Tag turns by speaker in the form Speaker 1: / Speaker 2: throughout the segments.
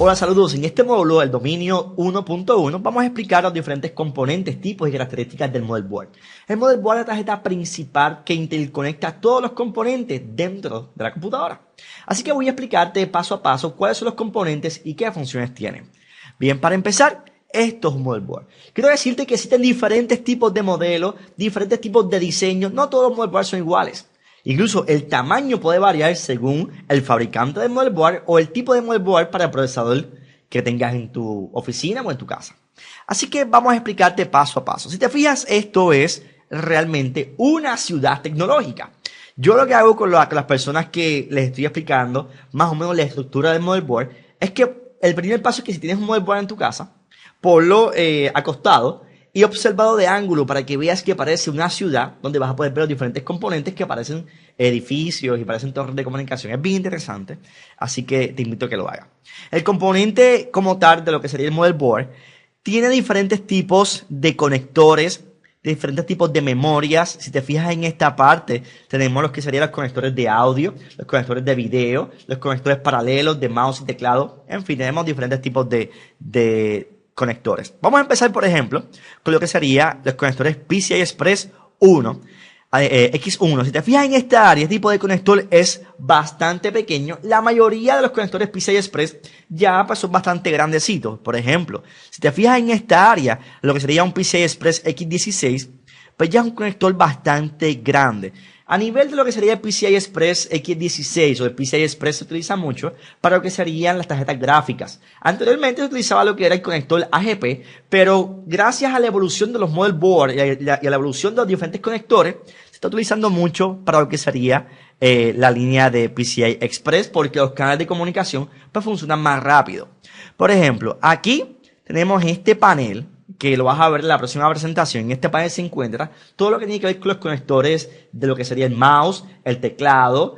Speaker 1: Hola, saludos. En este módulo del dominio 1.1 vamos a explicar los diferentes componentes, tipos y características del motherboard. El motherboard es la tarjeta principal que interconecta todos los componentes dentro de la computadora. Así que voy a explicarte paso a paso cuáles son los componentes y qué funciones tienen. Bien, para empezar, esto es un motherboard. Quiero decirte que existen diferentes tipos de modelos, diferentes tipos de diseños. No todos los motherboards son iguales. Incluso el tamaño puede variar según el fabricante del motherboard o el tipo de motherboard para el procesador que tengas en tu oficina o en tu casa. Así que vamos a explicarte paso a paso. Si te fijas, esto es realmente una ciudad tecnológica. Yo lo que hago con las personas que les estoy explicando más o menos la estructura del motherboard es que el primer paso es que si tienes un motherboard en tu casa, ponlo acostado y observado de ángulo para que veas que parece una ciudad donde vas a poder ver los diferentes componentes que parecen edificios y parecen torres de comunicación. Es bien interesante, así que te invito a que lo hagas. El componente como tal de lo que sería el motherboard tiene diferentes tipos de conectores, diferentes tipos de memorias. Si te fijas en esta parte, tenemos los que serían los conectores de audio, los conectores de video, los conectores paralelos de mouse y teclado. En fin, tenemos diferentes tipos de conectores. Vamos a empezar, por ejemplo, con lo que serían los conectores PCI Express 1, X1. Si te fijas en esta área, este tipo de conector es bastante pequeño. La mayoría de los conectores PCI Express ya pues, son bastante grandecitos. Por ejemplo, si te fijas en esta área, lo que sería un PCI Express X16, pues ya es un conector bastante grande. A nivel de lo que sería el PCI Express X16 o el PCI Express se utiliza mucho para lo que serían las tarjetas gráficas. Anteriormente se utilizaba lo que era el conector AGP, pero gracias a la evolución de los motherboards y a la evolución de los diferentes conectores, se está utilizando mucho para lo que sería la línea de PCI Express porque los canales de comunicación pues, funcionan más rápido. Por ejemplo, aquí tenemos este panel que lo vas a ver en la próxima presentación. En este panel se encuentra todo lo que tiene que ver con los conectores de lo que sería el mouse, el teclado,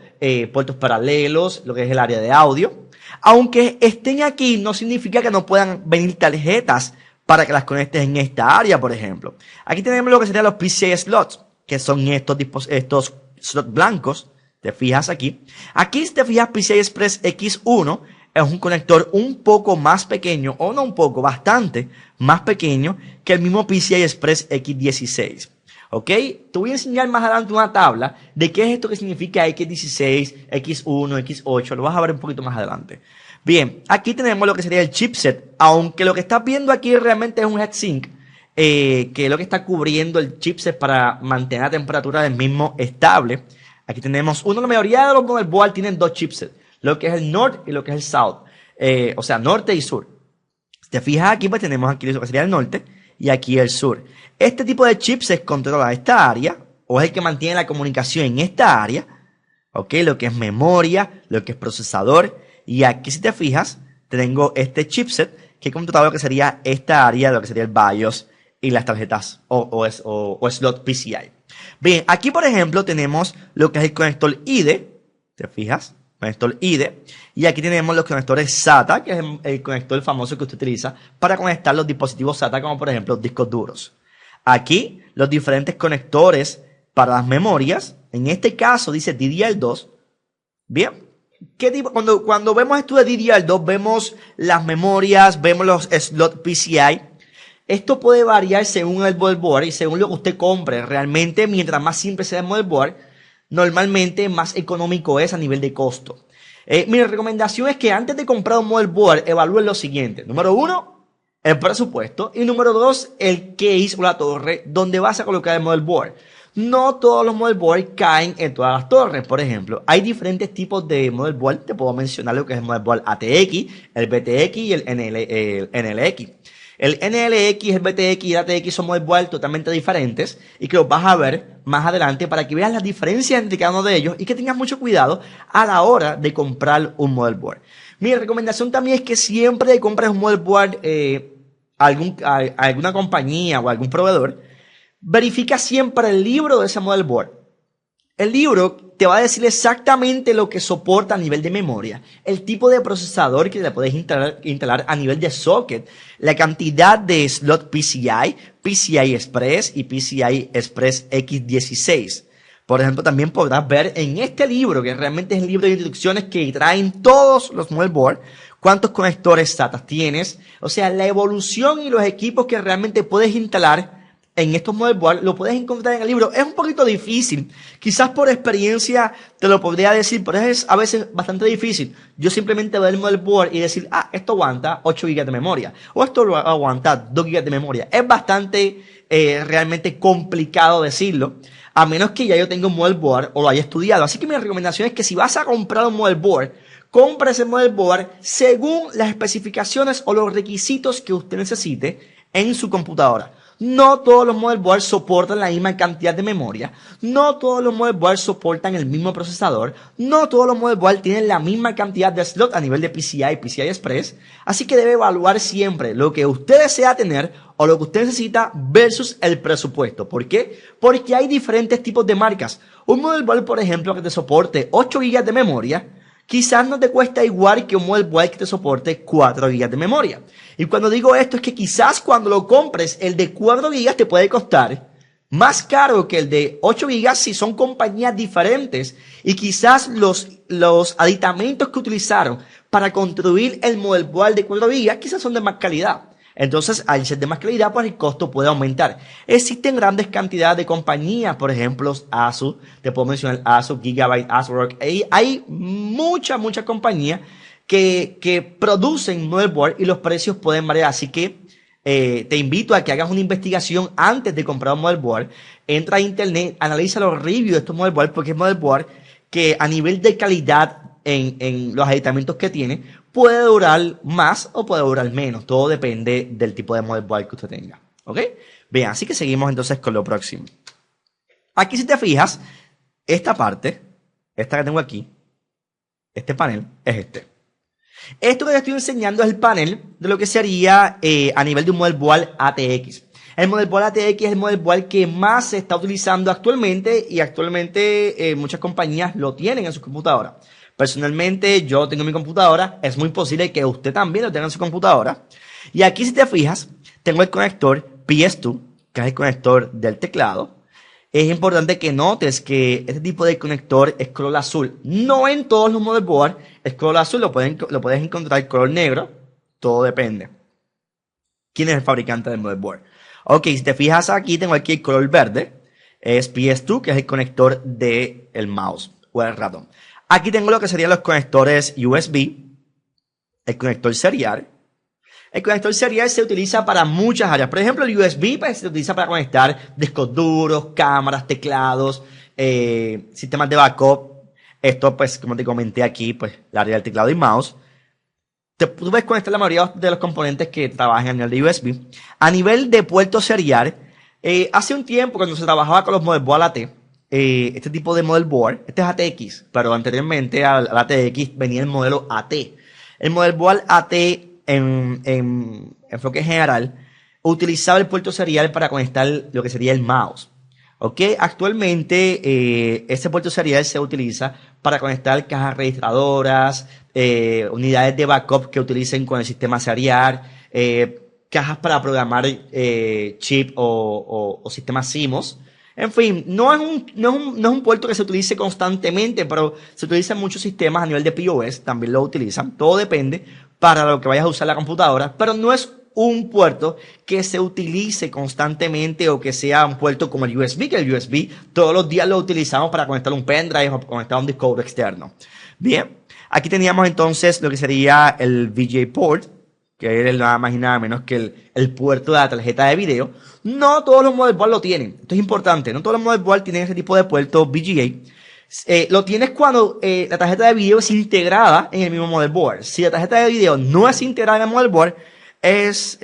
Speaker 1: puertos paralelos, lo que es el área de audio. Aunque estén aquí, no significa que no puedan venir tarjetas para que las conectes en esta área, por ejemplo. Aquí tenemos lo que serían los PCI slots, que son estos slots blancos. Te fijas aquí. Aquí, si te fijas, PCI Express X1 es un conector un poco más pequeño, o no un poco, bastante más pequeño que el mismo PCI Express X16. ¿Ok? Te voy a enseñar más adelante una tabla de qué es esto que significa X16, X1, X8. Lo vas a ver un poquito más adelante. Bien, aquí tenemos lo que sería el chipset, aunque lo que estás viendo aquí realmente es un heatsink, que es lo que está cubriendo el chipset para mantener la temperatura del mismo estable. Aquí tenemos la mayoría de los motherboards tienen dos chipsets, lo que es el North y lo que es el South, o sea, norte y sur. Si te fijas aquí, pues tenemos aquí lo que sería el norte y aquí el sur. Este tipo de chipset controla esta área, o es el que mantiene la comunicación en esta área, ¿ok? Lo que es memoria, lo que es procesador, y aquí si te fijas, tengo este chipset que controla lo que sería esta área, lo que sería el BIOS y las tarjetas o slot PCI. Bien, aquí por ejemplo tenemos lo que es el conector IDE, ¿te fijas? Conector IDE, y aquí tenemos los conectores SATA, que es el conector famoso que usted utiliza para conectar los dispositivos SATA, como por ejemplo discos duros. Aquí los diferentes conectores para las memorias, en este caso dice DDR2. Bien, ¿qué tipo? Cuando vemos esto de DDR2, vemos las memorias, vemos los slots PCI. Esto puede variar según el motherboard y según lo que usted compre. Realmente, mientras más simple sea el motherboard, normalmente más económico es a nivel de costo. Mi recomendación es que antes de comprar un motherboard evalúen lo siguiente. Número 1, el presupuesto. Y número 2, el case o la torre donde vas a colocar el motherboard. No todos los motherboards caen en todas las torres. Por ejemplo, hay diferentes tipos de motherboard. Te puedo mencionar lo que es el motherboard ATX, el BTX y el NLX. El NLX, el BTX y el ATX son motherboards totalmente diferentes y que los vas a ver más adelante para que veas las diferencias entre cada uno de ellos y que tengas mucho cuidado a la hora de comprar un motherboard. Mi recomendación también es que siempre que compres un motherboard a alguna compañía o a algún proveedor, verifica siempre el libro de ese motherboard. El libro te va a decir exactamente lo que soporta a nivel de memoria, el tipo de procesador que le puedes instalar a nivel de socket, la cantidad de slot PCI, PCI Express y PCI Express X16. Por ejemplo, también podrás ver en este libro, que realmente es el libro de instrucciones que traen todos los motherboards, cuántos conectores SATA tienes, o sea, la evolución y los equipos que realmente puedes instalar en estos motherboards lo puedes encontrar en el libro. Es un poquito difícil, quizás por experiencia te lo podría decir, pero es a veces bastante difícil. Yo simplemente ver el motherboard y decir, esto aguanta 8 GB de memoria, o esto lo aguanta 2 GB de memoria. Es bastante realmente complicado decirlo, a menos que ya yo tenga un motherboard o lo haya estudiado. Así que mi recomendación es que si vas a comprar un motherboard, compra ese motherboard según las especificaciones o los requisitos que usted necesite en su computadora. No todos los motherboards soportan la misma cantidad de memoria. No todos los motherboards soportan el mismo procesador. No todos los motherboards tienen la misma cantidad de slots a nivel de PCI y PCI Express. Así que debe evaluar siempre lo que usted desea tener o lo que usted necesita versus el presupuesto. ¿Por qué? Porque hay diferentes tipos de marcas. Un motherboard, por ejemplo, que te soporte 8 GB de memoria, quizás no te cuesta igual que un motherboard que te soporte 4 GB de memoria. Y cuando digo esto es que quizás cuando lo compres, el de 4 GB te puede costar más caro que el de 8 GB si son compañías diferentes. Y quizás los aditamentos que utilizaron para construir el motherboard de 4 GB quizás son de más calidad. Entonces, al ser de más calidad, pues el costo puede aumentar. Existen grandes cantidades de compañías, por ejemplo, ASUS, te puedo mencionar ASUS, Gigabyte, ASRock. Hay muchas compañías que producen motherboard y los precios pueden variar. Así que te invito a que hagas una investigación antes de comprar un motherboard. Entra a internet, analiza los reviews de estos motherboards, porque es motherboard que a nivel de calidad en los aditamentos que tiene, puede durar más o puede durar menos. Todo depende del tipo de motherboard que usted tenga. ¿Ok? Bien, así que seguimos entonces con lo próximo. Aquí si te fijas, esta parte, esta que tengo aquí, este panel, es este. Esto que te estoy enseñando es el panel de lo que sería a nivel de un motherboard ATX. El motherboard ATX es el motherboard que más se está utilizando actualmente y actualmente muchas compañías lo tienen en sus computadoras. Personalmente yo tengo mi computadora, es muy posible que usted también lo tenga en su computadora. Y aquí si te fijas, tengo el conector PS2, que es el conector del teclado. Es importante que notes que este tipo de conector es color azul. No en todos los motherboards es color azul, lo puedes encontrar color negro, todo depende. ¿Quién es el fabricante del motherboard? Ok, si te fijas aquí, tengo aquí el color verde, es PS2, que es el conector del mouse o el ratón. Aquí tengo lo que serían los conectores USB, el conector serial. El conector serial se utiliza para muchas áreas. Por ejemplo, el USB pues, se utiliza para conectar discos duros, cámaras, teclados, sistemas de backup. Esto, pues, como te comenté aquí, pues, la área del teclado y mouse. Tú puedes conectar la mayoría de los componentes que trabajan a nivel de USB. A nivel de puerto serial, hace un tiempo cuando se trabajaba con los motherboard AT, este tipo de motherboard, este es ATX, pero anteriormente al ATX venía el modelo AT. El motherboard AT en enfoque general utilizaba el puerto serial para conectar lo que sería el mouse. ¿Ok? Actualmente este puerto serial se utiliza para conectar cajas registradoras, unidades de backup que utilicen con el sistema serial, cajas para programar chip o sistemas CMOS. En fin, no es un puerto que se utilice constantemente, pero se utiliza en muchos sistemas a nivel de POS, también lo utilizan. Todo depende para lo que vayas a usar la computadora, pero no es un puerto que se utilice constantemente o que sea un puerto como el USB, que el USB todos los días lo utilizamos para conectar un pendrive o conectar un disco duro externo. Bien, aquí teníamos entonces lo que sería el VGA port, que es nada más y nada menos que el puerto de la tarjeta de video. No todos los motherboards lo tienen. Esto es importante. No todos los motherboards tienen ese tipo de puerto VGA. Lo tienes cuando la tarjeta de video es integrada en el mismo motherboard. Si la tarjeta de video no es integrada en el motherboard, es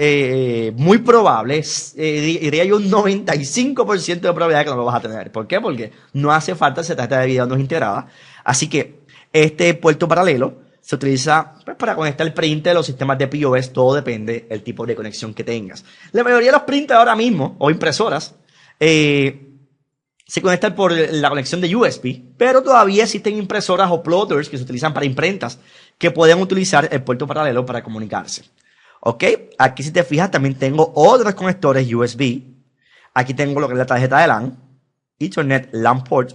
Speaker 1: muy probable, diría yo un 95% de probabilidad que no lo vas a tener. ¿Por qué? Porque no hace falta si la tarjeta de video no es integrada. Así que este puerto paralelo se utiliza pues, para conectar el printer, los sistemas de POS, todo depende del tipo de conexión que tengas. La mayoría de los printers ahora mismo, o impresoras, se conectan por la conexión de USB, pero todavía existen impresoras o plotters que se utilizan para imprentas, que pueden utilizar el puerto paralelo para comunicarse. Ok, aquí si te fijas también tengo otros conectores USB. Aquí tengo lo que es la tarjeta de LAN, Ethernet LAN port.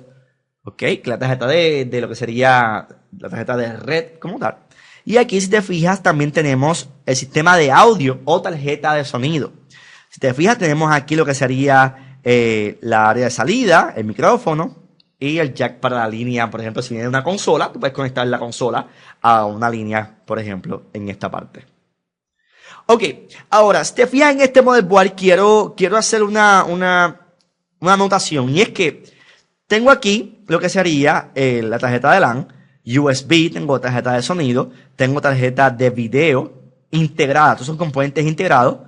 Speaker 1: Ok, que la tarjeta de lo que sería la tarjeta de red como tal. Y aquí, si te fijas, también tenemos el sistema de audio o tarjeta de sonido. Si te fijas, tenemos aquí lo que sería la área de salida, el micrófono y el jack para la línea. Por ejemplo, si viene una consola, tú puedes conectar la consola a una línea, por ejemplo, en esta parte. Ok, ahora, si te fijas en este motherboard, quiero hacer una anotación. Y es que tengo aquí lo que sería la tarjeta de LAN, USB, tengo tarjeta de sonido, tengo tarjeta de video integrada. Estos son componentes integrados,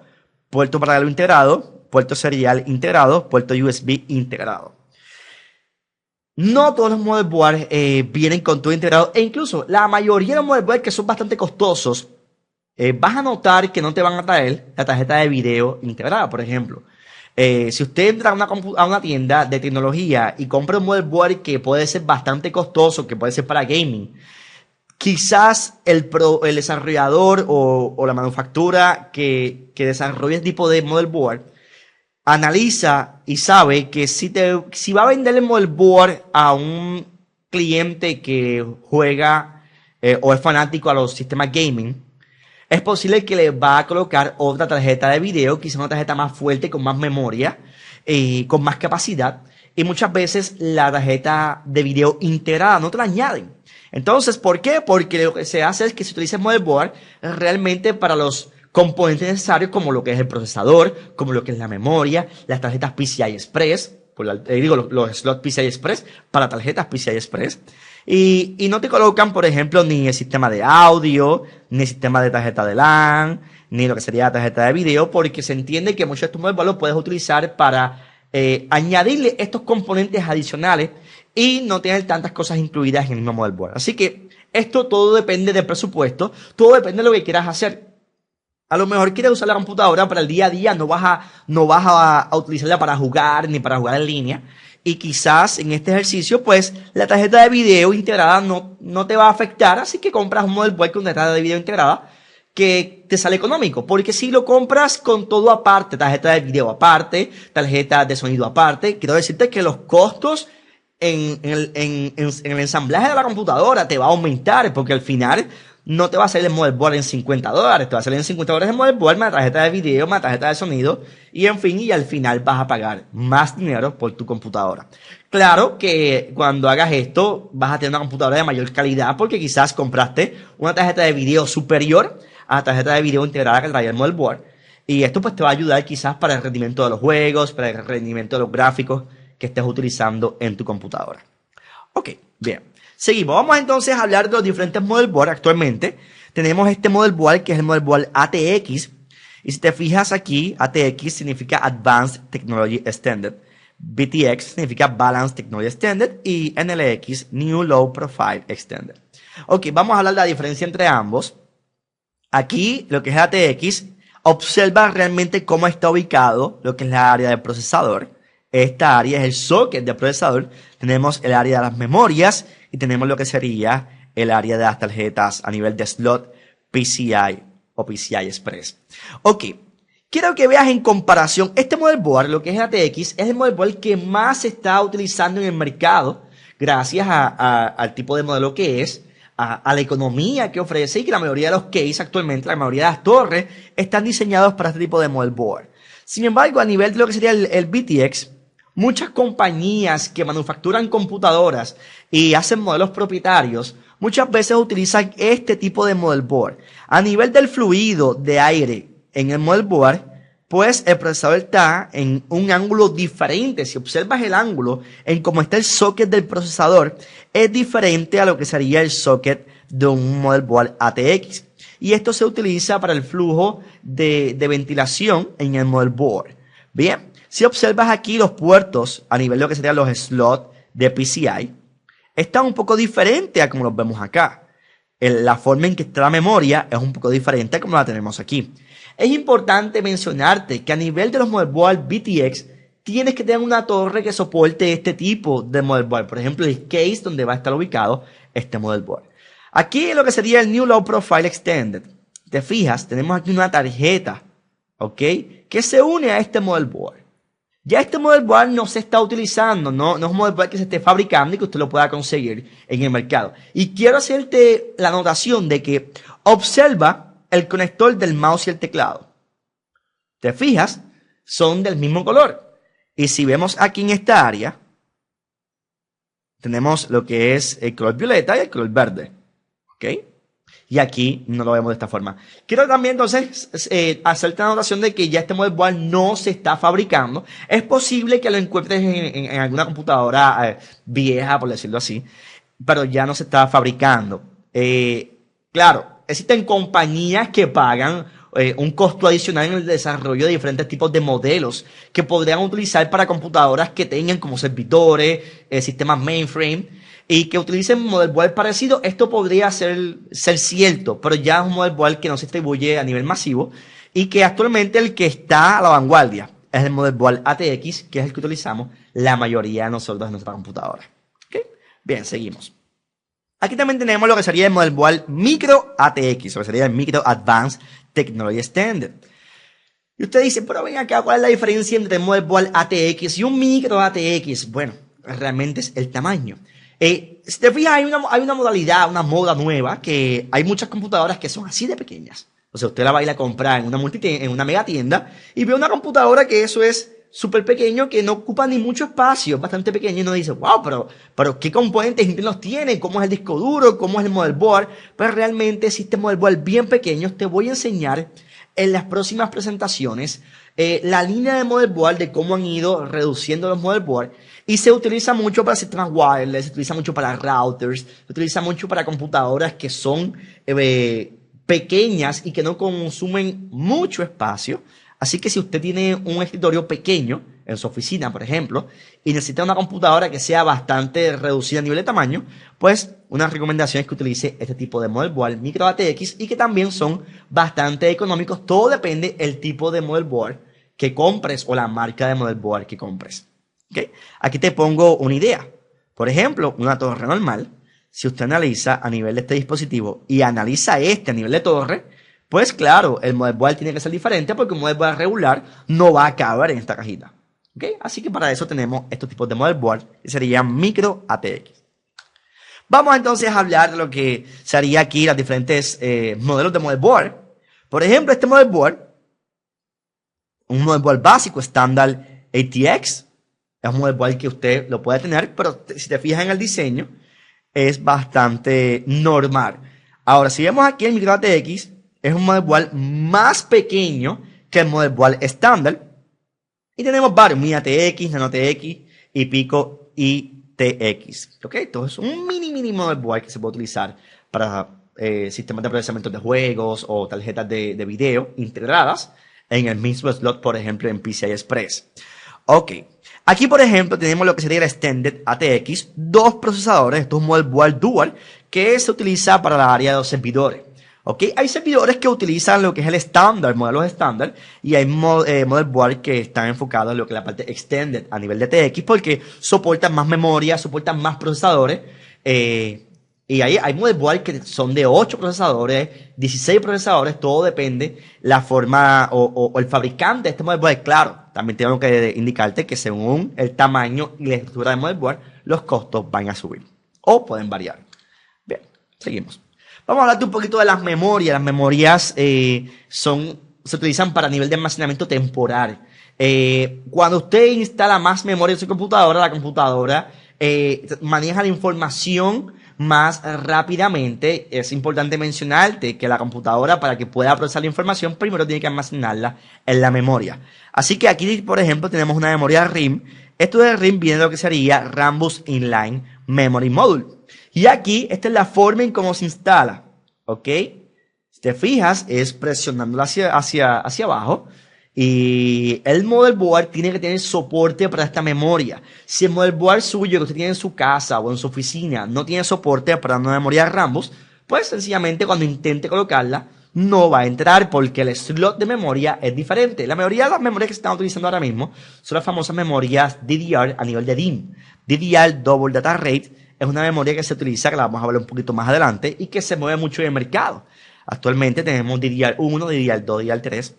Speaker 1: puerto paralelo integrado, puerto serial integrado, puerto USB integrado. No todos los motherboards vienen con todo integrado, e incluso la mayoría de los motherboards que son bastante costosos, vas a notar que no te van a traer la tarjeta de video integrada. Por ejemplo, si usted entra a una tienda de tecnología y compra un motherboard que puede ser bastante costoso, que puede ser para gaming, quizás el desarrollador o la manufactura que desarrolla este tipo de motherboard analiza y sabe que si va a vender el motherboard a un cliente que juega o es fanático a los sistemas gaming, es posible que le va a colocar otra tarjeta de video, quizá una tarjeta más fuerte, con más memoria, con más capacidad. Y muchas veces la tarjeta de video integrada no te la añaden. Entonces, ¿por qué? Porque lo que se hace es que se utiliza el motherboard realmente para los componentes necesarios, como lo que es el procesador, como lo que es la memoria, las tarjetas PCI Express, los slots PCI Express para tarjetas PCI Express. Y no te colocan, por ejemplo, ni el sistema de audio, ni el sistema de tarjeta de LAN, ni lo que sería la tarjeta de video, porque se entiende que muchos de estos motherboards los puedes utilizar para añadirle estos componentes adicionales y no tener tantas cosas incluidas en el mismo motherboard. Así que esto todo depende del presupuesto, todo depende de lo que quieras hacer. A lo mejor quieres usar la computadora para el día a día, no vas a utilizarla para jugar ni para jugar en línea. Y quizás en este ejercicio, pues, la tarjeta de video integrada no te va a afectar, así que compras un motherboard con tarjeta de video integrada que te sale económico. Porque si lo compras con todo aparte, tarjeta de video aparte, tarjeta de sonido aparte, quiero decirte que los costos en el ensamblaje de la computadora te va a aumentar, porque al final no te va a salir el motherboard en $50, te va a salir en $50 el motherboard, más tarjeta de video, más tarjeta de sonido, y en fin, y al final vas a pagar más dinero por tu computadora. Claro que cuando hagas esto vas a tener una computadora de mayor calidad, porque quizás compraste una tarjeta de video superior a la tarjeta de video integrada que trae el motherboard, y esto pues te va a ayudar quizás para el rendimiento de los juegos, para el rendimiento de los gráficos que estés utilizando en tu computadora. Ok, bien. Seguimos. Vamos entonces a hablar de los diferentes motherboards actualmente. Tenemos este motherboard que es el motherboard ATX. Y si te fijas aquí, ATX significa Advanced Technology Extended. BTX significa Balanced Technology Extended. Y NLX, New Low Profile Extended. Ok, vamos a hablar de la diferencia entre ambos. Aquí, lo que es ATX, observa realmente cómo está ubicado lo que es la área del procesador. Esta área es el socket del procesador. Tenemos el área de las memorias y tenemos lo que sería el área de las tarjetas a nivel de slot PCI o PCI Express. Ok, quiero que veas en comparación este motherboard, lo que es ATX, es el motherboard que más se está utilizando en el mercado gracias al tipo de modelo que es, a la economía que ofrece y que la mayoría de los cases actualmente, la mayoría de las torres, están diseñados para este tipo de motherboard. Sin embargo, a nivel de lo que sería el BTX, muchas compañías que manufacturan computadoras y hacen modelos propietarios, muchas veces utilizan este tipo de motherboard. A nivel del fluido de aire en el motherboard, pues el procesador está en un ángulo diferente. Si observas el ángulo en cómo está el socket del procesador, es diferente a lo que sería el socket de un motherboard ATX. Y esto se utiliza para el flujo de ventilación en el motherboard. Bien, si observas aquí los puertos a nivel de lo que serían los slots de PCI, están un poco diferentes a como los vemos acá. La forma en que está la memoria es un poco diferente a como la tenemos aquí. Es importante mencionarte que a nivel de los motherboard BTX tienes que tener una torre que soporte este tipo de motherboard. Por ejemplo, el case donde va a estar ubicado este motherboard. Aquí lo que sería el New Low Profile Extended. Te fijas, tenemos aquí una tarjeta, ¿ok? Que se une a este motherboard. Ya este motherboard no se está utilizando, no es un motherboard que se esté fabricando y que usted lo pueda conseguir en el mercado. Y quiero hacerte la anotación de que observa el conector del mouse y el teclado. ¿Te fijas? Son del mismo color. Y si vemos aquí en esta área, tenemos lo que es el color violeta y el color verde. ¿Ok? Y aquí no lo vemos de esta forma. Quiero también entonces hacerte la anotación de que ya este motherboard no se está fabricando. Es posible que lo encuentres en alguna computadora vieja, por decirlo así, pero ya no se está fabricando. Claro, existen compañías que pagan un costo adicional en el desarrollo de diferentes tipos de modelos que podrían utilizar para computadoras que tengan como servidores, sistemas mainframe, y que utilicen un motherboard parecido. Esto podría ser cierto, pero ya es un motherboard que no se distribuye a nivel masivo y que actualmente el que está a la vanguardia es el motherboard ATX, que es el que utilizamos la mayoría de nosotros en nuestra computadora. ¿Okay? Bien, seguimos. Aquí también tenemos lo que sería el motherboard Micro ATX, o que sería el Micro Advanced Technology Standard. Y usted dice, pero ven acá, ¿cuál es la diferencia entre el motherboard ATX y un Micro ATX? Bueno, realmente es el tamaño. Si te fijas, hay una modalidad, una moda nueva, que hay muchas computadoras que son así de pequeñas. O sea, usted la va a ir a comprar en una mega tienda y ve una computadora que eso es súper pequeño, que no ocupa ni mucho espacio, es bastante pequeño, y uno dice, wow, pero ¿qué componentes internos tiene? ¿Cómo es el disco duro? ¿Cómo es el motherboard? Pero realmente existen motherboard bien pequeños. Te voy a enseñar en las próximas presentaciones la línea de motherboard, de cómo han ido reduciendo los motherboard. Y se utiliza mucho para sistemas wireless, se utiliza mucho para routers, se utiliza mucho para computadoras que son pequeñas y que no consumen mucho espacio. Así que si usted tiene un escritorio pequeño en su oficina, por ejemplo, y necesita una computadora que sea bastante reducida a nivel de tamaño, pues una recomendación es que utilice este tipo de motherboard Micro ATX, y que también son bastante económicos. Todo depende del tipo de motherboard que compres o la marca de motherboard que compres. ¿Okay? Aquí te pongo una idea. Por ejemplo, una torre normal, si usted analiza a nivel de este dispositivo y analiza este a nivel de torre, pues claro, el motherboard tiene que ser diferente, porque un motherboard regular no va a caber en esta cajita. ¿Okay? Así que para eso tenemos estos tipos de motherboard, que serían Micro ATX. Vamos entonces a hablar de lo que sería aquí los diferentes modelos de motherboard. Por ejemplo, este motherboard, un motherboard básico estándar ATX, es un motherboard que usted lo puede tener, pero si te fijas en el diseño, es bastante normal. Ahora, si vemos aquí el Micro ATX, es un motherboard más pequeño que el motherboard estándar. Y tenemos varios, Mini ATX, Nano ATX y Pico ITX. ¿Ok? Entonces, un mini motherboard que se puede utilizar para sistemas de procesamiento de juegos o tarjetas de video integradas en el mismo slot, por ejemplo, en PCI Express. Ok. Aquí, por ejemplo, tenemos lo que sería el Extended ATX, dos procesadores. Esto es un motherboard dual que se utiliza para la área de los servidores. ¿Ok? Hay servidores que utilizan lo que es el estándar, modelos estándar, y hay motherboard que están enfocados en lo que es la parte Extended a nivel de TX, porque soportan más memoria, soportan más procesadores. Y hay motherboard que son de 8 procesadores, 16 procesadores, todo depende la forma o el fabricante de este motherboard. Claro, también tengo que indicarte que según el tamaño y la estructura del motherboard, los costos van a subir o pueden variar. Bien, seguimos. Vamos a hablarte un poquito de las memorias. Las memorias se utilizan para nivel de almacenamiento temporal. Cuando usted instala más memoria en su computadora, la computadora maneja la información más rápidamente. Es importante mencionarte que la computadora, para que pueda procesar la información, primero tiene que almacenarla en la memoria. Así que aquí, por ejemplo, tenemos una memoria RIM. Esto de RIM viene de lo que sería Rambus Inline Memory Module. Y aquí, esta es la forma en cómo se instala. ¿Ok? Si te fijas, es presionándola hacia abajo. Y el motherboard tiene que tener soporte para esta memoria. Si el motherboard suyo que usted tiene en su casa o en su oficina no tiene soporte para una memoria Rambus, pues sencillamente cuando intente colocarla no va a entrar, porque el slot de memoria es diferente. La mayoría de las memorias que se están utilizando ahora mismo son las famosas memorias DDR a nivel de DIMM. DDR Double Data Rate es una memoria que se utiliza, que la vamos a hablar un poquito más adelante, y que se mueve mucho en el mercado. Actualmente tenemos DDR1, DDR2, DDR3.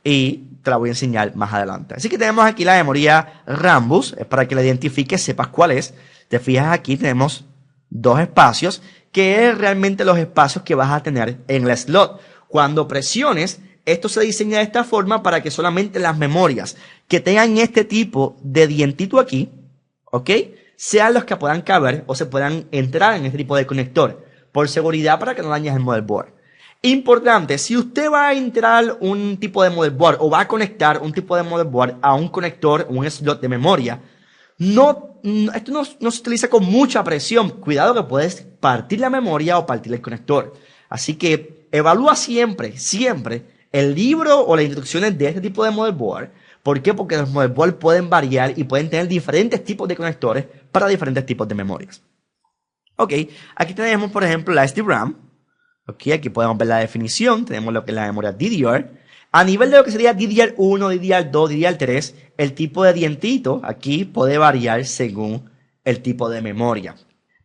Speaker 1: y te la voy a enseñar más adelante. Así que tenemos aquí la memoria Rambus, es para que la identifiques, sepas cuál es. Te fijas aquí, tenemos dos espacios, que es realmente los espacios que vas a tener en el slot. Cuando presiones, esto se diseña de esta forma para que solamente las memorias que tengan este tipo de dientito aquí, ¿ok?, sean los que puedan caber o se puedan entrar en este tipo de conector, por seguridad para que no dañes el motherboard. Importante, si usted va a entrar un tipo de motherboard o va a conectar un tipo de motherboard a un conector, un slot de memoria, esto no se utiliza con mucha presión. Cuidado que puedes partir la memoria o partir el conector. Así que evalúa siempre el libro o las instrucciones de este tipo de motherboard. ¿Por qué? Porque los motherboards pueden variar y pueden tener diferentes tipos de conectores para diferentes tipos de memorias. Ok, aquí tenemos por ejemplo la SDRAM. Ok, aquí podemos ver la definición. Tenemos lo que es la memoria DDR. A nivel de lo que sería DDR1, DDR2, DDR3, el tipo de dientito aquí puede variar según el tipo de memoria.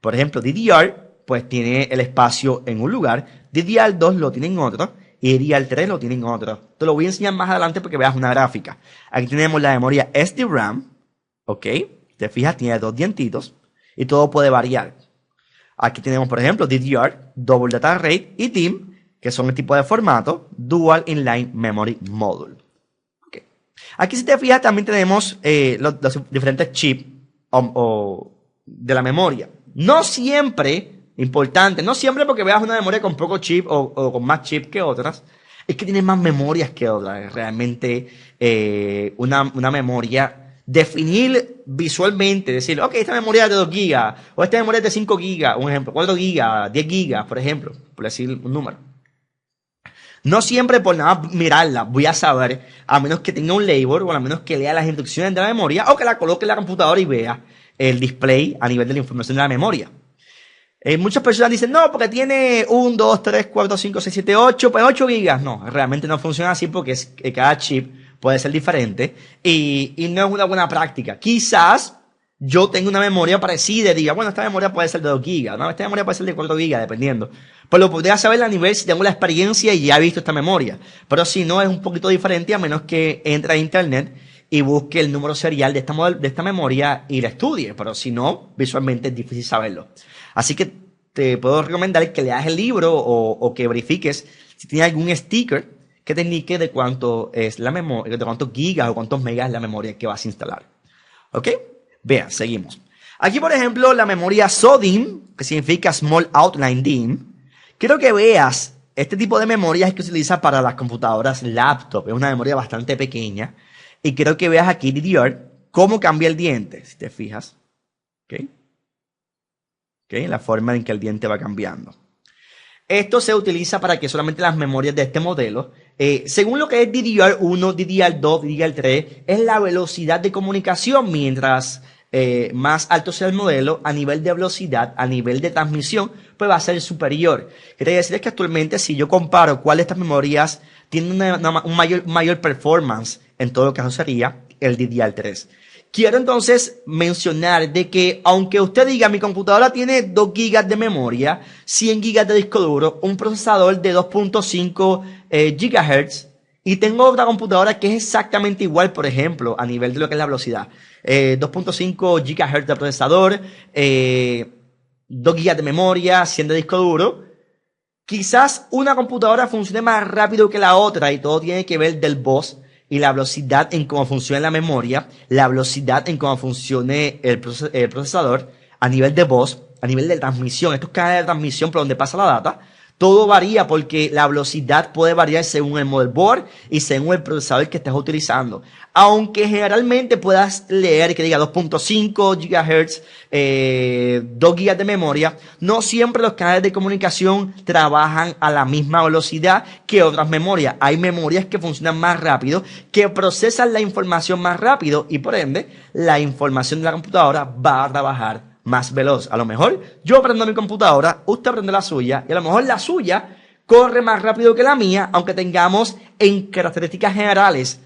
Speaker 1: Por ejemplo, DDR pues tiene el espacio en un lugar, DDR2 lo tiene en otro y DDR3 lo tiene en otro. Te lo voy a enseñar más adelante porque veas una gráfica. Aquí tenemos la memoria SDRAM, ok, te fijas, tiene dos dientitos y todo puede variar. Aquí tenemos, por ejemplo, DDR, Double Data Rate y DIMM, que son el tipo de formato, Dual Inline Memory Module. Okay. Aquí si te fijas también tenemos los diferentes chips de la memoria. No siempre, importante, no siempre porque veas una memoria con poco chip o con más chip que otras, es que tiene más memorias que otras. Realmente una memoria, definir visualmente, decir, ok, esta memoria es de 2 GB, o esta memoria es de 5 GB, un ejemplo, 4 GB, 10 GB, por ejemplo, por decir un número. No siempre por nada mirarla voy a saber, a menos que tenga un label o a menos que lea las instrucciones de la memoria o que la coloque en la computadora y vea el display a nivel de la información de la memoria. Muchas personas dicen, no, porque tiene 1, 2, 3, 4, 5, 6, 7, 8, pues 8 gigas. No, realmente no funciona así porque cada chip puede ser diferente y no es una buena práctica. Quizás yo tengo una memoria parecida y diga, bueno, esta memoria puede ser de 2 gigas, ¿no? Esta memoria puede ser de 4 gigas, dependiendo. Pues lo podría saber a nivel si tengo la experiencia y ya he visto esta memoria. Pero si no, es un poquito diferente a menos que entre a internet y busque el número serial de esta memoria y la estudie. Pero si no, visualmente es difícil saberlo. Así que te puedo recomendar que leas el libro o que verifiques si tiene algún sticker que te indique de cuánto es la memoria, de cuántos gigas o cuántos megas es la memoria que vas a instalar. ¿Ok? Vean, seguimos. Aquí, por ejemplo, la memoria SODIMM, que significa Small Outline DIMM. Quiero que veas este tipo de memoria es que se utiliza para las computadoras laptop. Es una memoria bastante pequeña. Y quiero que veas aquí DDR cómo cambia el diente, si te fijas. ¿Ok? La forma en que el diente va cambiando. Esto se utiliza para que solamente las memorias de este modelo, según lo que es DDR1, DDR2, DDR3, es la velocidad de comunicación. Mientras más alto sea el modelo, a nivel de velocidad, a nivel de transmisión, pues va a ser superior. Quiere decir que actualmente, si yo comparo cuál de estas memorias tiene un mayor performance, en todo caso sería el DDR3. Quiero entonces mencionar de que, aunque usted diga, mi computadora tiene 2 GB de memoria, 100 GB de disco duro, un procesador de 2.5 GHz, y tengo otra computadora que es exactamente igual, por ejemplo, a nivel de lo que es la velocidad. 2.5 GHz de procesador, 2 GB de memoria, 100 de disco duro. Quizás una computadora funcione más rápido que la otra y todo tiene que ver del bus y la velocidad en cómo funciona la memoria, la velocidad en cómo funcione el procesador, a nivel de voz, a nivel de transmisión, estos canales de transmisión por donde pasa la data, todo varía porque la velocidad puede variar según el motherboard y según el procesador que estés utilizando. Aunque generalmente puedas leer que diga 2.5 GHz, 2 GB de memoria, no siempre los canales de comunicación trabajan a la misma velocidad que otras memorias. Hay memorias que funcionan más rápido, que procesan la información más rápido y por ende la información de la computadora va a trabajar más veloz. A lo mejor yo prendo mi computadora, usted prende la suya y a lo mejor la suya corre más rápido que la mía, aunque tengamos en características generales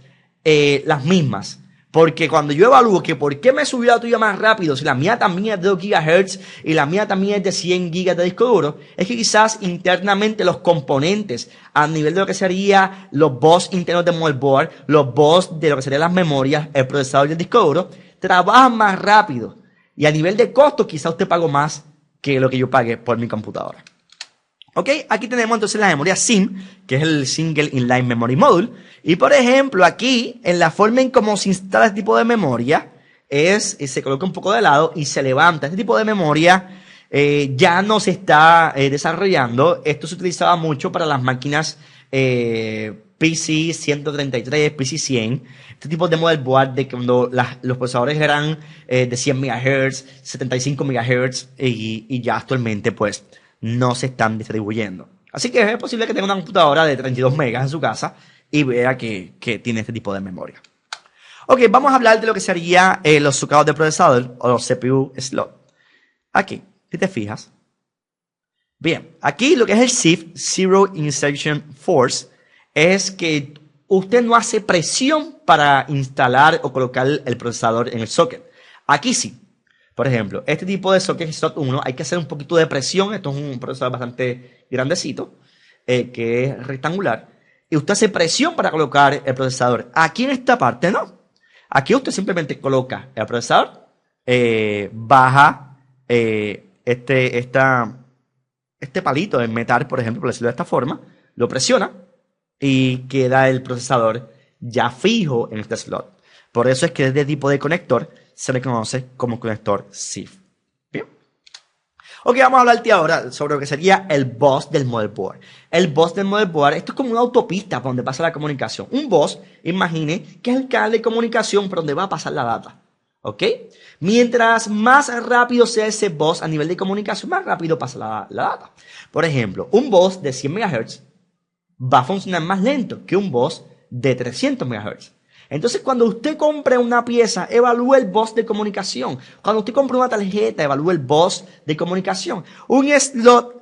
Speaker 1: las mismas. Porque cuando yo evalúo que por qué me subió la tuya más rápido, si la mía también es de 2 GHz y la mía también es de 100 GB de disco duro, es que quizás internamente los componentes a nivel de lo que sería los bus internos de motherboard, los bus de lo que serían las memorias, el procesador y el disco duro, trabajan más rápido. Y a nivel de costo, quizás usted pagó más que lo que yo pagué por mi computadora. Ok, aquí tenemos entonces la memoria SIM, que es el Single Inline Memory Module. Y por ejemplo, aquí, en la forma en cómo se instala este tipo de memoria, se coloca un poco de lado y se levanta. Este tipo de memoria ya no se está desarrollando. Esto se utilizaba mucho para las máquinas PC 133, PC 100. Este tipo de motherboard de cuando los procesadores eran de 100 MHz, 75 MHz y ya actualmente pues no se están distribuyendo. Así que es posible que tenga una computadora de 32 megas en su casa y vea que tiene este tipo de memoria. Ok, vamos a hablar de lo que sería los sucados de procesador o los CPU slot. Aquí, si te fijas. Bien, aquí lo que es el SIF, Zero Insertion Force, es que usted no hace presión para instalar o colocar el procesador en el socket. Aquí sí. Por ejemplo, este tipo de socket slot 1 hay que hacer un poquito de presión. Esto es un procesador bastante grandecito, que es rectangular. Y usted hace presión para colocar el procesador. Aquí en esta parte no. Aquí usted simplemente coloca el procesador, baja este palito de metal, por ejemplo, por decirlo de esta forma, lo presiona y queda el procesador ya fijo en este slot. Por eso es que este tipo de conector se le conoce como conector SIF. Bien. Ok, vamos a hablarte ahora sobre lo que sería el bus del motherboard. El bus del motherboard, esto es como una autopista por donde pasa la comunicación. Un bus, imagine que es el canal de comunicación por donde va a pasar la data. ¿Ok? Mientras más rápido sea ese bus a nivel de comunicación, más rápido pasa la data. Por ejemplo, un bus de 100 MHz va a funcionar más lento que un bus de 300 MHz. Entonces, cuando usted compre una pieza, evalúe el bus de comunicación. Cuando usted compre una tarjeta, evalúe el bus de comunicación. Un slot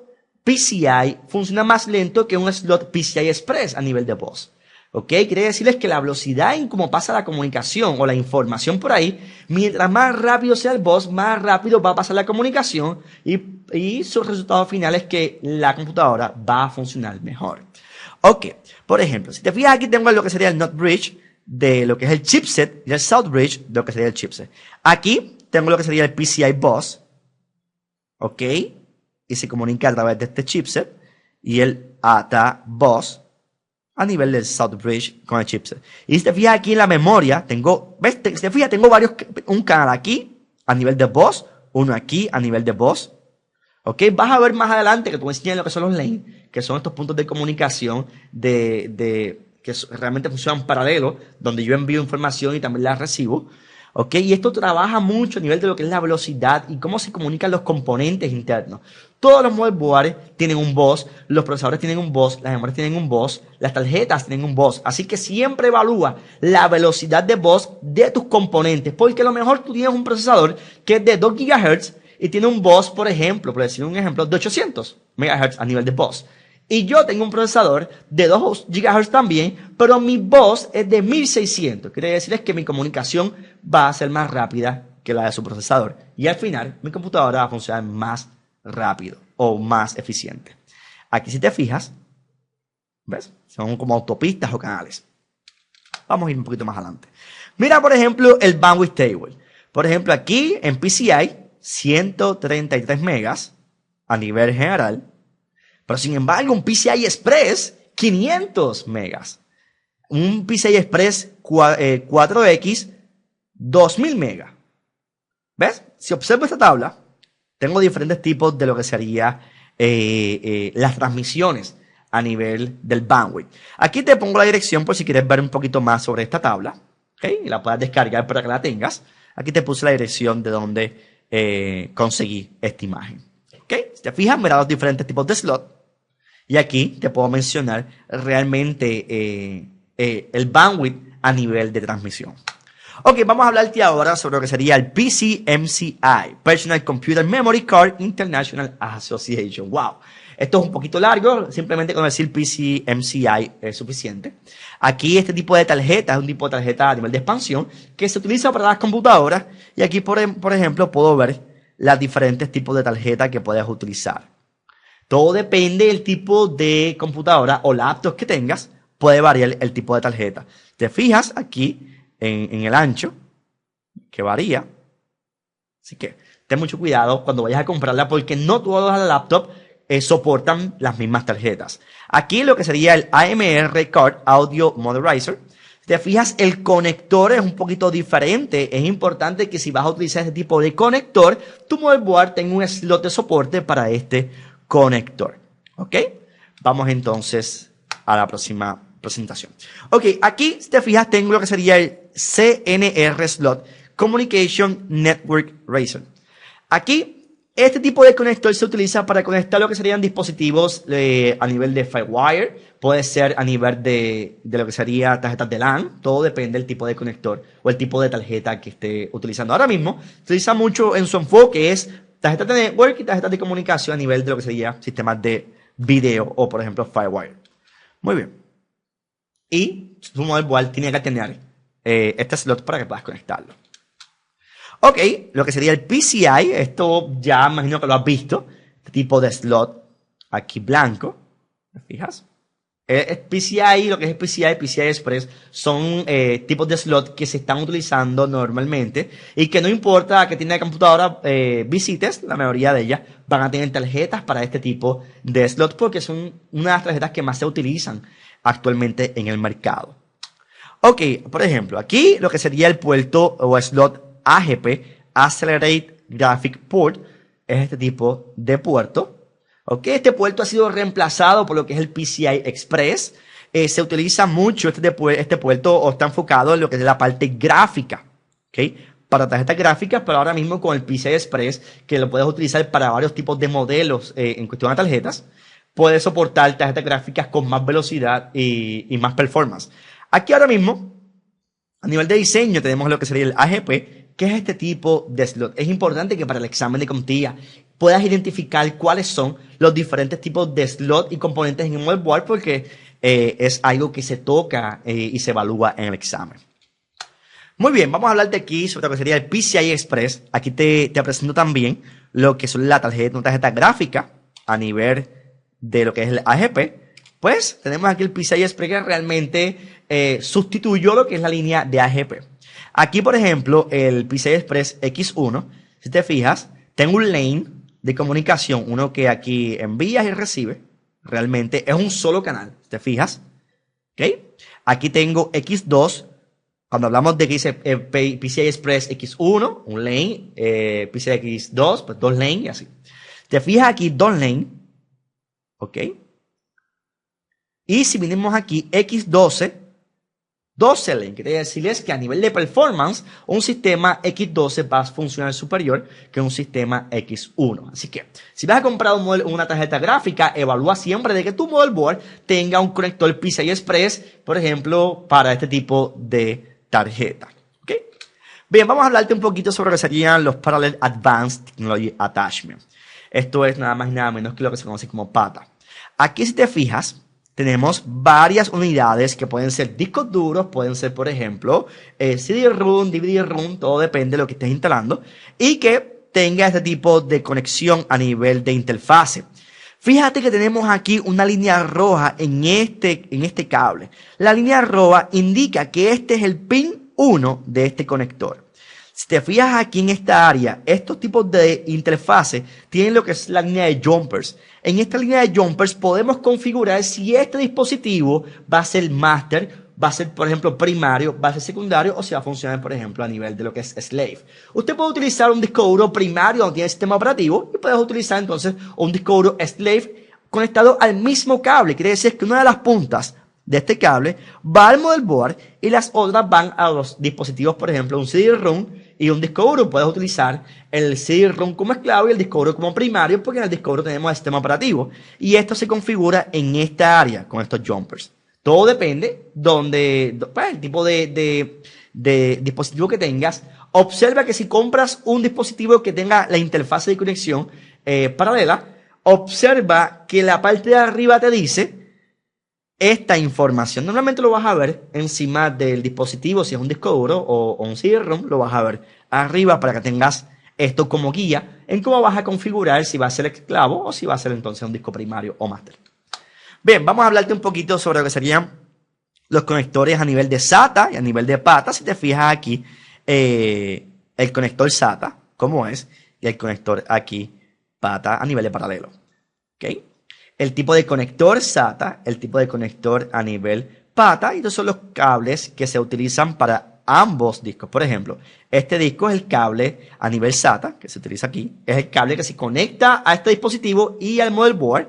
Speaker 1: PCI funciona más lento que un slot PCI Express a nivel de bus. ¿Ok? Quiere decirles que la velocidad en cómo pasa la comunicación o la información por ahí, mientras más rápido sea el bus, más rápido va a pasar la comunicación y su resultado final es que la computadora va a funcionar mejor. Ok, por ejemplo, si te fijas aquí tengo lo que sería el NOT bridge de lo que es el chipset y el South bridge de lo que sería el chipset. Aquí tengo lo que sería el PCI bus, ok, y se comunica a través de este chipset y el ATA bus a nivel del South bridge con el chipset. Y si te fijas aquí en la memoria, tengo, ¿ves? Si te fijas, tengo un canal aquí a nivel de bus, uno aquí a nivel de bus. Ok, vas a ver más adelante que te voy a enseñar lo que son los lanes, que son estos puntos de comunicación que realmente funcionan paralelo, donde yo envío información y también la recibo. Ok, y esto trabaja mucho a nivel de lo que es la velocidad y cómo se comunican los componentes internos. Todos los motherboards tienen un bus, los procesadores tienen un bus, las memorias tienen un bus, las tarjetas tienen un bus. Así que siempre evalúa la velocidad de bus de tus componentes, porque a lo mejor tú tienes un procesador que es de 2 GHz y tiene un bus, por ejemplo, por decir un ejemplo, de 800 MHz a nivel de bus. Y yo tengo un procesador de 2 GHz también, pero mi bus es de 1600. Quiere decir que mi comunicación va a ser más rápida que la de su procesador. Y al final, mi computadora va a funcionar más rápido o más eficiente. Aquí si te fijas, ¿ves? Son como autopistas o canales. Vamos a ir un poquito más adelante. Mira, por ejemplo, el bandwidth table. Por ejemplo, aquí en PCI, 133 megas a nivel general. Pero sin embargo, un PCI Express, 500 megas. Un PCI Express 4X, 2000 megas. ¿Ves? Si observo esta tabla, tengo diferentes tipos de lo que sería las transmisiones a nivel del bandwidth. Aquí te pongo la dirección por si quieres ver un poquito más sobre esta tabla. ¿Okay? Y la puedes descargar para que la tengas. Aquí te puse la dirección de donde conseguí esta imagen. ¿Okay? Si te fijas, mira los diferentes tipos de slot. Y aquí te puedo mencionar realmente el bandwidth a nivel de transmisión. Ok, vamos a hablarte ahora sobre lo que sería el PCMCI, Personal Computer Memory Card International Association. Wow. Esto es un poquito largo, simplemente con decir PCMCI es suficiente. Aquí este tipo de tarjeta es un tipo de tarjeta a nivel de expansión que se utiliza para las computadoras y aquí por ejemplo puedo ver los diferentes tipos de tarjeta que puedes utilizar. Todo depende del tipo de computadora o laptop que tengas, puede variar el tipo de tarjeta. Te fijas aquí en el ancho, que varía. Así que ten mucho cuidado cuando vayas a comprarla porque no todas las laptops soportan las mismas tarjetas. Aquí lo que sería el AMR Card Audio Moderizer. Si te fijas, el conector es un poquito diferente. Es importante que si vas a utilizar este tipo de conector, tu motherboard tenga un slot de soporte para este conector. ¿Ok? Vamos entonces a la próxima presentación. Ok, aquí si te fijas tengo lo que sería el CNR slot, Communication Network Racer. Aquí este tipo de conector se utiliza para conectar lo que serían dispositivos a nivel de FireWire, puede ser a nivel de lo que sería tarjetas de LAN, todo depende del tipo de conector o el tipo de tarjeta que esté utilizando. Ahora mismo se utiliza mucho en su enfoque es tarjetas de network y tarjetas de comunicación a nivel de lo que sería sistemas de video o por ejemplo FireWire. Muy bien. Y su motherboard tiene que tener este slot para que puedas conectarlo. Ok, lo que sería el PCI, esto ya imagino que lo has visto, este tipo de slot aquí blanco, ¿te fijas? El PCI, lo que es el PCI Express, son tipos de slot que se están utilizando normalmente y que no importa que tiene la computadora visites, la mayoría de ellas van a tener tarjetas para este tipo de slot porque son una de las tarjetas que más se utilizan actualmente en el mercado. Ok, por ejemplo, aquí lo que sería el puerto o slot AGP, Accelerate Graphic Port, es este tipo de puerto. Ok, este puerto ha sido reemplazado por lo que es el PCI Express. Se utiliza mucho este puerto o está enfocado en lo que es la parte gráfica. Ok, para tarjetas gráficas, pero ahora mismo con el PCI Express, que lo puedes utilizar para varios tipos de modelos en cuestión de tarjetas, puedes soportar tarjetas gráficas con más velocidad y más performance. Aquí ahora mismo, a nivel de diseño, tenemos lo que sería el AGP, que es este tipo de slot. Es importante que para el examen de contilla puedas identificar cuáles son los diferentes tipos de slot y componentes en el motherboard porque es algo que se toca y se evalúa en el examen. Muy bien, vamos a hablarte aquí sobre lo que sería el PCI Express. Aquí te presento también lo que son una tarjeta gráfica a nivel de lo que es el AGP. Pues tenemos aquí el PCI Express que realmente sustituyó lo que es la línea de AGP. Aquí, por ejemplo, el PCI Express X1, si te fijas, tengo un lane de comunicación, uno que aquí envías y recibe. Realmente es un solo canal, si te fijas. ¿Ok? Aquí tengo X2. Cuando hablamos de que dice PCI Express X1, un lane, PCI X2, pues dos lanes y así. Te fijas aquí, dos lanes. ¿Ok? Y si vinimos aquí, X12, 12 lanes. Quiere decirles que a nivel de performance, un sistema X12 va a funcionar superior que un sistema X1. Así que, si vas a comprar una tarjeta gráfica, evalúa siempre de que tu motherboard tenga un conector PCI Express, por ejemplo, para este tipo de tarjeta. ¿Ok? Bien, vamos a hablarte un poquito sobre lo que serían los Parallel Advanced Technology Attachments. Esto es nada más y nada menos que lo que se conoce como PATA. Aquí, si te fijas, tenemos varias unidades que pueden ser discos duros, pueden ser, por ejemplo, CD-ROM, DVD-ROM, todo depende de lo que estés instalando, y que tenga este tipo de conexión a nivel de interfase. Fíjate que tenemos aquí una línea roja en este cable. La línea roja indica que este es el pin 1 de este conector. Si te fijas aquí en esta área, estos tipos de interfase tienen lo que es la línea de jumpers. En esta línea de jumpers podemos configurar si este dispositivo va a ser master, va a ser, por ejemplo, primario, va a ser secundario o si va a funcionar, por ejemplo, a nivel de lo que es slave. Usted puede utilizar un disco duro primario donde tiene el sistema operativo y puedes utilizar entonces un disco duro slave conectado al mismo cable. Quiere decir que una de las puntas de este cable va al motherboard y las otras van a los dispositivos, por ejemplo, un CD-ROM y un disco duro. Puedes utilizar el CD-ROM como esclavo y el disco duro como primario porque en el disco duro tenemos el sistema operativo y esto se configura en esta área con estos jumpers. Todo depende pues, el tipo de dispositivo que tengas. Observa que si compras un dispositivo que tenga la interfaz de conexión paralela, observa que la parte de arriba te dice esta información. Normalmente lo vas a ver encima del dispositivo, si es un disco duro o un CD-ROM, lo vas a ver arriba para que tengas esto como guía en cómo vas a configurar si va a ser esclavo o si va a ser entonces un disco primario o máster. Bien, vamos a hablarte un poquito sobre lo que serían los conectores a nivel de SATA y a nivel de PATA. Si te fijas aquí, el conector SATA, cómo es, y el conector aquí, PATA, a nivel de paralelo. ¿Ok? El tipo de conector SATA, el tipo de conector a nivel PATA, y estos son los cables que se utilizan para ambos discos. Por ejemplo, este disco es el cable a nivel SATA, que se utiliza aquí, es el cable que se conecta a este dispositivo y al motherboard,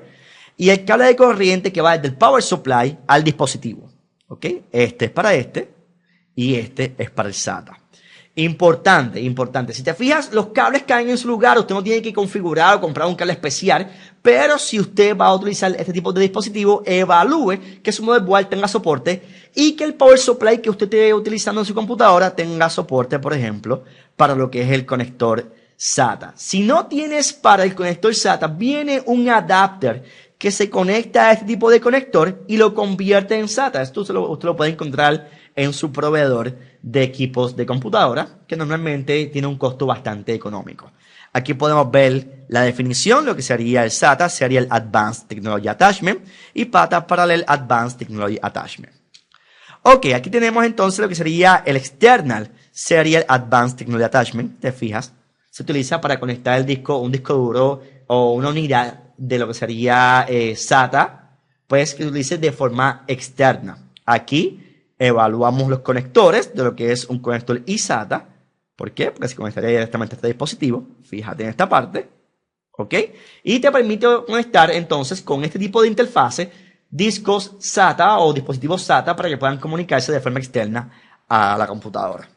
Speaker 1: y el cable de corriente que va desde el power supply al dispositivo. ¿Ok? Este es para este, y este es para el SATA. Importante, importante. Si te fijas, los cables caen en su lugar. Usted no tiene que configurar o comprar un cable especial. Pero si usted va a utilizar este tipo de dispositivo, evalúe que su motherboard tenga soporte y que el power supply que usted esté utilizando en su computadora tenga soporte, por ejemplo, para lo que es el conector SATA. Si no tienes para el conector SATA, viene un adapter que se conecta a este tipo de conector y lo convierte en SATA. Esto usted lo puede encontrar en su proveedor de equipos de computadora, que normalmente tiene un costo bastante económico. Aquí podemos ver la definición, lo que sería el SATA, sería el Advanced Technology Attachment, y PATA Parallel Advanced Technology Attachment. Ok, aquí tenemos entonces lo que sería el External Serial Advanced Technology Attachment, te fijas, se utiliza para conectar el disco, un disco duro o una unidad de lo que sería SATA, pues que se utilice de forma externa. Aquí evaluamos los conectores de lo que es un conector eSATA. ¿Por qué? Porque se conectaría directamente a este dispositivo. Fíjate en esta parte. ¿Ok? Y te permite conectar entonces con este tipo de interfase discos SATA o dispositivos SATA para que puedan comunicarse de forma externa a la computadora.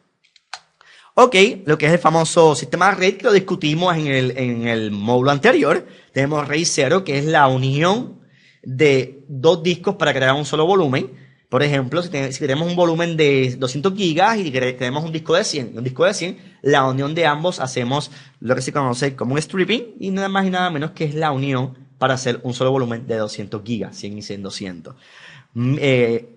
Speaker 1: Ok, lo que es el famoso sistema RAID lo discutimos en el módulo anterior. Tenemos RAID 0, que es la unión de dos discos para crear un solo volumen. Por ejemplo, si tenemos un volumen de 200 gigas y tenemos un disco de 100, la unión de ambos hacemos lo que se conoce como un stripping y nada más y nada menos que es la unión para hacer un solo volumen de 200 gigas, 100 y 100, 200.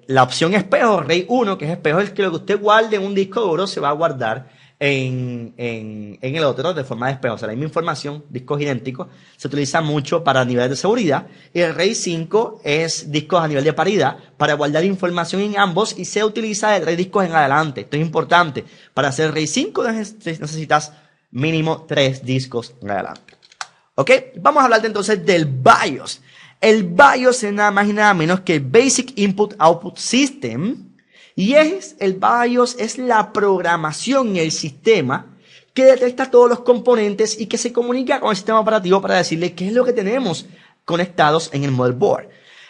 Speaker 1: La opción espejo, RAID 1, que es espejo, es que lo que usted guarde en un disco duro se va a guardar en el otro de forma de espejo. O sea, la misma información, discos idénticos, se utiliza mucho para niveles de seguridad. Y el RAID 5 es discos a nivel de paridad para guardar información en ambos y se utiliza de 3 discos en adelante. Esto es importante. Para hacer RAID 5 necesitas mínimo 3 discos en adelante. ¿Ok? Vamos a hablar entonces del BIOS. El BIOS es nada más y nada menos que el Basic Input Output System. Y el BIOS es la programación y el sistema que detecta todos los componentes y que se comunica con el sistema operativo para decirle qué es lo que tenemos conectados en el motherboard.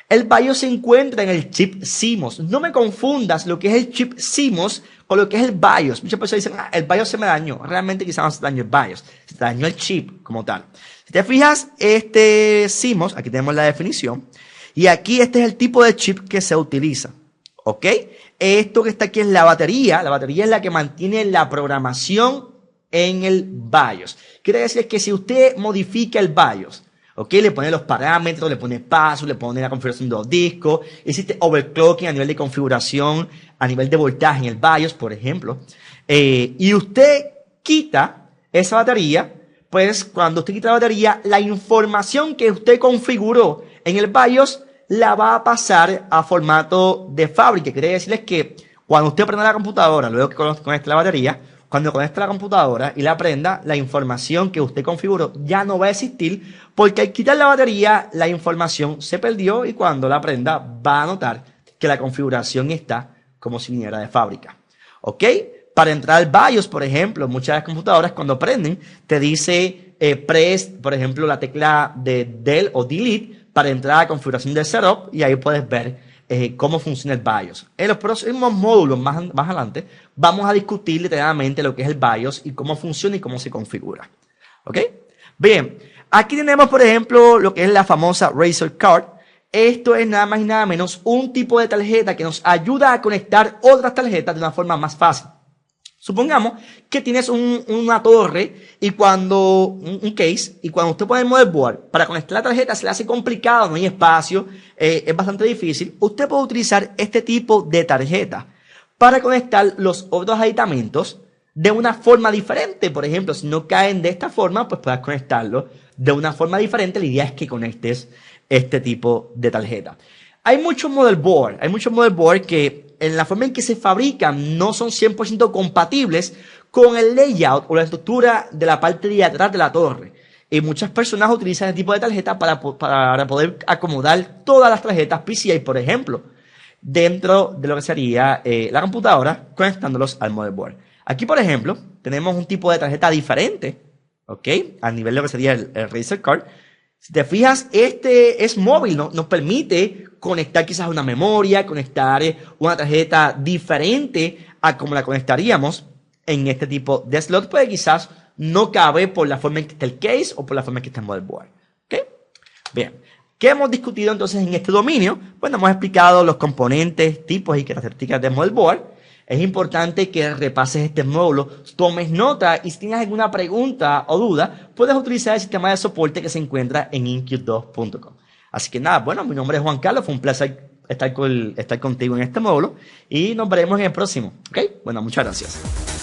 Speaker 1: El BIOS se encuentra en el chip CMOS. No me confundas lo que es el chip CMOS con lo que es el BIOS. Muchas personas dicen, el BIOS se me dañó. Realmente quizás no se dañó el BIOS, se dañó el chip como tal. Si te fijas, este CMOS, aquí tenemos la definición, y aquí este es el tipo de chip que se utiliza. ¿Ok? Esto que está aquí es la batería. La batería es la que mantiene la programación en el BIOS. Quiere decir que si usted modifica el BIOS, ¿ok? Le pone los parámetros, le pone pasos, le pone la configuración de los discos, hiciste overclocking a nivel de configuración, a nivel de voltaje en el BIOS, por ejemplo, y usted quita esa batería, pues cuando usted quita la batería, la información que usted configuró en el BIOS la va a pasar a formato de fábrica. Quiere decirles que cuando usted prenda la computadora, luego que conecte la batería, cuando conecte la computadora y la prenda, la información que usted configuró ya no va a existir, porque al quitar la batería, la información se perdió y cuando la prenda va a notar que la configuración está como si viniera de fábrica. ¿Ok? Para entrar al BIOS, por ejemplo, muchas de las computadoras cuando prenden, te dice press, por ejemplo, la tecla de Del o Delete, para entrar a la configuración del setup y ahí puedes ver cómo funciona el BIOS. En los próximos módulos más adelante vamos a discutir detalladamente lo que es el BIOS y cómo funciona y cómo se configura. ¿Ok? Bien, aquí tenemos por ejemplo lo que es la famosa Razer Card. Esto es nada más y nada menos un tipo de tarjeta que nos ayuda a conectar otras tarjetas de una forma más fácil. Supongamos que tienes una torre y un case, y cuando usted pone el motherboard para conectar la tarjeta se le hace complicado, no hay espacio, es bastante difícil. Usted puede utilizar este tipo de tarjeta para conectar los otros aditamentos de una forma diferente. Por ejemplo, si no caen de esta forma, pues puedes conectarlo de una forma diferente. La idea es que conectes este tipo de tarjeta. Hay muchos motherboard que en la forma en que se fabrican no son 100% compatibles con el layout o la estructura de la parte de atrás de la torre. Y muchas personas utilizan este tipo de tarjeta para poder acomodar todas las tarjetas PCI, por ejemplo, dentro de lo que sería la computadora, conectándolos al motherboard. Aquí, por ejemplo, tenemos un tipo de tarjeta diferente, ¿ok? A nivel de lo que sería el Razer Card. Si te fijas, este es móvil, ¿no? Nos permite conectar quizás una memoria, conectar una tarjeta diferente a como la conectaríamos en este tipo de slot, pues quizás no cabe por la forma en que está el case o por la forma en que está el motherboard. ¿Ok? Bien. ¿Qué hemos discutido entonces en este dominio? Bueno, hemos explicado los componentes, tipos y características del motherboard. Es importante que repases este módulo, tomes nota y si tienes alguna pregunta o duda, puedes utilizar el sistema de soporte que se encuentra en inq2.com. Así que nada, bueno, mi nombre es Juan Carlos, fue un placer estar contigo en este módulo y nos veremos en el próximo. ¿Ok? Bueno, muchas gracias.